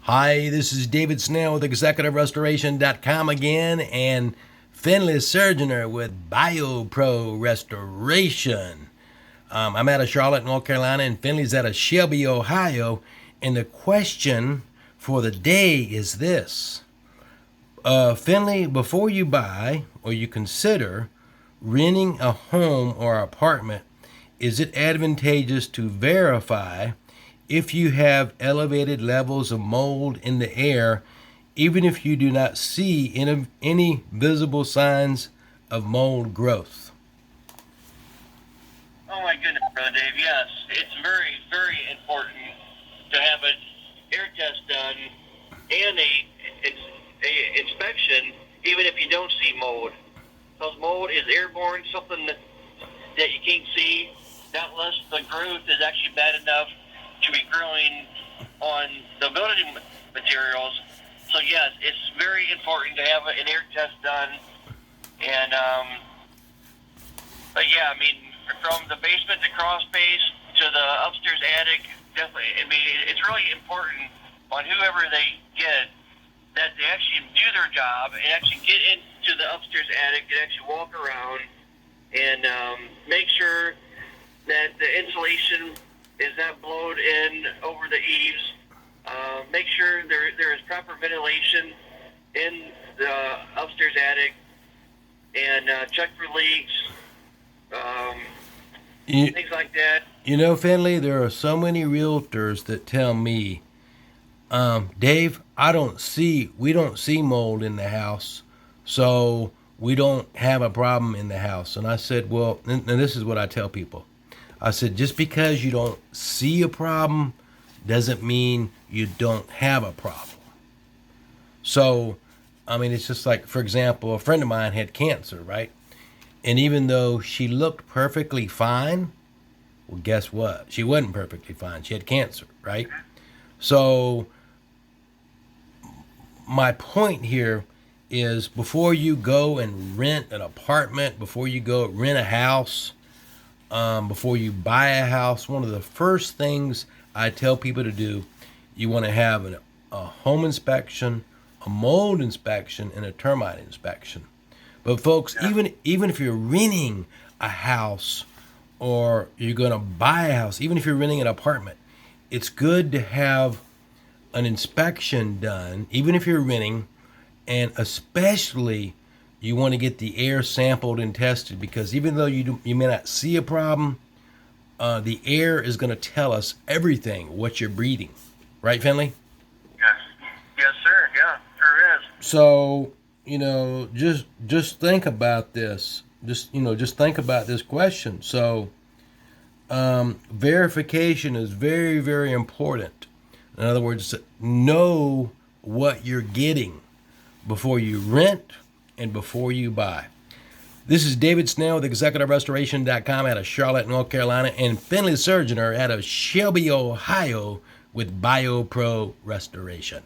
Hi, this is David Snell with ExecutiveRestoration.com again, and Finley Surgeoner with BioPro Restoration. I'm out of Charlotte, North Carolina, and Finley's out of Shelby, Ohio. And the question for the day is this. Finley, before you buy or you consider renting a home or apartment, is it advantageous to verify if you have elevated levels of mold in the air, even if you do not see any visible signs of mold growth? Oh my goodness, Brother Dave, yes. It's very, very important to have an air test done and a inspection, even if you don't see mold. Because mold is airborne, something that you can't see, not unless the growth is actually bad enough to be growing on the building materials. So yes, it's very important to have an air test done. And but yeah, I mean, from the basement to crawl space to the upstairs attic, definitely. I mean, it's really important on whoever they get that they actually do their job and actually get into the upstairs attic and actually walk around and make sure that the insulation is not blown in over the eaves. Make sure there is proper ventilation in the upstairs attic, and check for leaks, things like that. You know, Finley, there are so many realtors that tell me, Dave, we don't see mold in the house, so we don't have a problem in the house. And I said, well, and this is what I tell people. I said, just because you don't see a problem doesn't mean you don't have a problem. So, I mean, it's just like, for example, a friend of mine had cancer, right? And even though she looked perfectly fine, well, guess what? She wasn't perfectly fine. She had cancer, right? So, my point here is before you go and rent an apartment, before you go rent a house, before you buy a house, one of the first things I tell people to do, you want to have a home inspection, a mold inspection, and a termite inspection. But folks, even if you're renting a house or you're going to buy a house, even if you're renting an apartment, it's good to have an inspection done, even if you're renting, and especially you want to get the air sampled and tested, because even though you may not see a problem, the air is going to tell us everything, what you're breathing. Right, Finley? Yes. Yes, sir. Yeah, sure is. So, just think about this. Just think about this question. So, verification is very, very important. In other words, know what you're getting before you rent and before you buy. This is David Snell with ExecutiveRestoration.com out of Charlotte, North Carolina, and Finley Surgeoner out of Shelby, Ohio with BioPro Restoration.